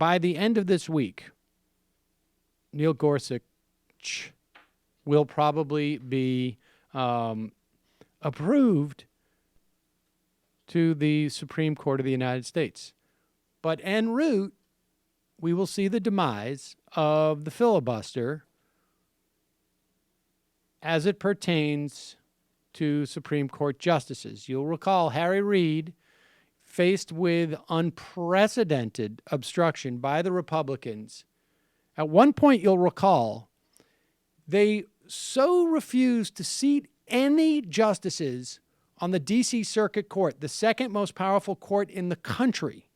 by the end of this week, Neil Gorsuch will probably be approved to the Supreme Court of the United States. But en route, we will see the demise of the filibuster as it pertains to Supreme Court justices. You'll recall Harry Reid, faced with unprecedented obstruction by the Republicans. At one point, you'll recall, they so refused to seat any justices on the D.C. Circuit Court, the second most powerful court in the country.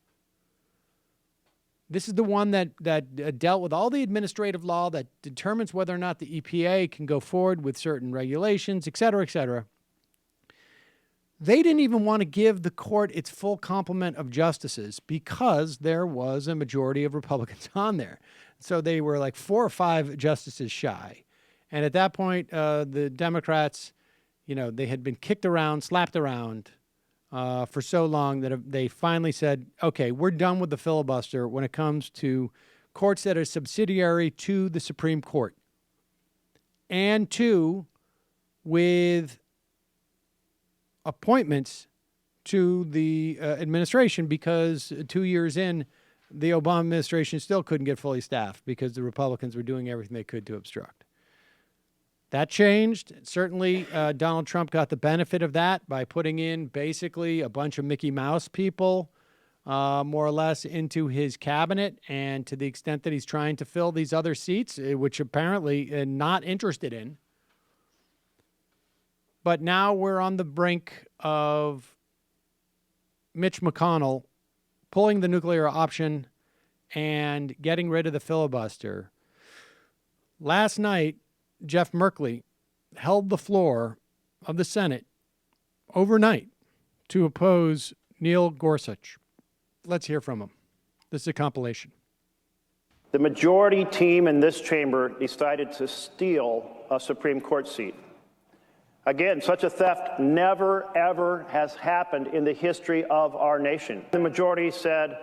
This is the one that dealt with all the administrative law that determines whether or not the EPA can go forward with certain regulations, et cetera, et cetera. They didn't even want to give the court its full complement of justices because there was a majority of Republicans on there. So they were like 4 or 5 justices shy. And at that point, the Democrats, they had been kicked around, slapped around for so long that they finally said, okay, we're done with the filibuster when it comes to courts that are subsidiary to the Supreme Court. And 2, with appointments to the administration, because 2 years in, the Obama administration still couldn't get fully staffed because the Republicans were doing everything they could to obstruct. That changed. Certainly, Donald Trump got the benefit of that by putting in basically a bunch of Mickey Mouse people, more or less, into his cabinet. And to the extent that he's trying to fill these other seats, which apparently not interested in. But now we're on the brink of Mitch McConnell pulling the nuclear option and getting rid of the filibuster. Last night, Jeff Merkley held the floor of the Senate overnight to oppose Neil Gorsuch. Let's hear from him. This is a compilation. The majority team in this chamber decided to steal a Supreme Court seat. Again, such a theft never, ever has happened in the history of our nation. The majority said,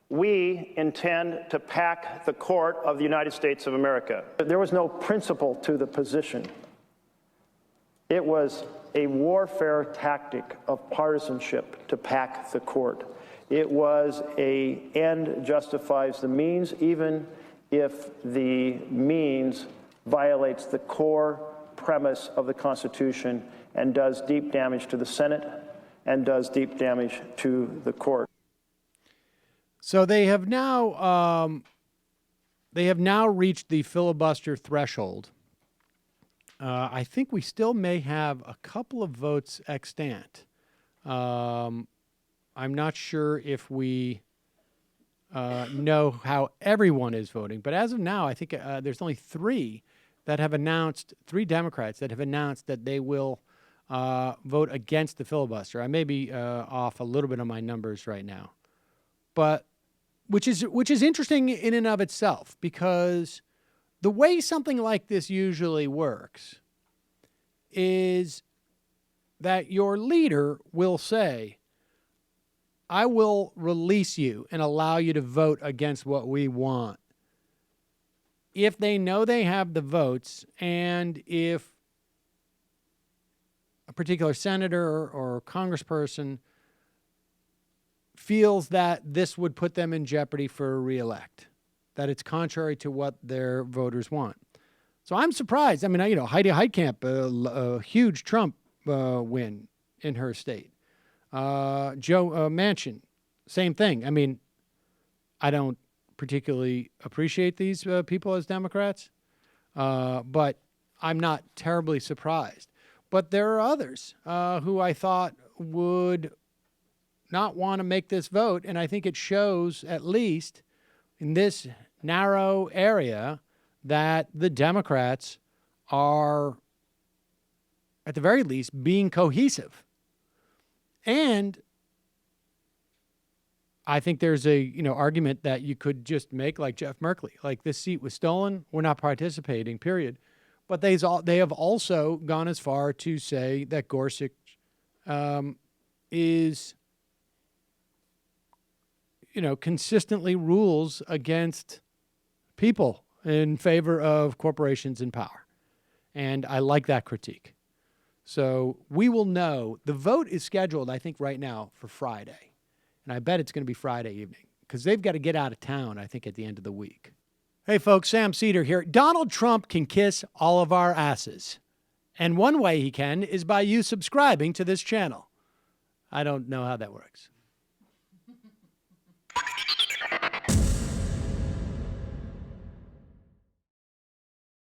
we intend to pack the court of the United States of America. There was no principle to the position. It was a warfare tactic of partisanship to pack the court. It was an end justifies the means, even if the means violates the core premise of the Constitution and does deep damage to the Senate and does deep damage to the court. So they have now reached the filibuster threshold. I think we still may have a couple of votes extant. I'm not sure if we know how everyone is voting, but as of now, I think there's only 3 Democrats that have announced that they will vote against the filibuster. I may be off a little bit on my numbers right now, but which is interesting in and of itself, because the way something like this usually works is that your leader will say, I will release you and allow you to vote against what we want, if they know they have the votes, and if a particular senator or congressperson feels that this would put them in jeopardy for a reelect, that it's contrary to what their voters want. So I'm surprised. I mean, Heidi Heitkamp, a huge Trump win in her state. Joe Manchin, same thing. I mean, I don't particularly appreciate these people as Democrats, but I'm not terribly surprised. But there are others who I thought would not want to make this vote, and I think it shows, at least in this narrow area, that the Democrats are, at the very least, being cohesive. And I think there's a argument that you could just make, like Jeff Merkley, like, this seat was stolen, we're not participating, period. But they have also gone as far to say that Gorsuch is consistently rules against people in favor of corporations in power. And I like that critique. So we will know. The vote is scheduled, I think, right now for Friday. And I bet it's going to be Friday evening because they've got to get out of town, I think, at the end of the week. Hey, folks, Sam Seder here. Donald Trump can kiss all of our asses. And one way he can is by you subscribing to this channel. I don't know how that works.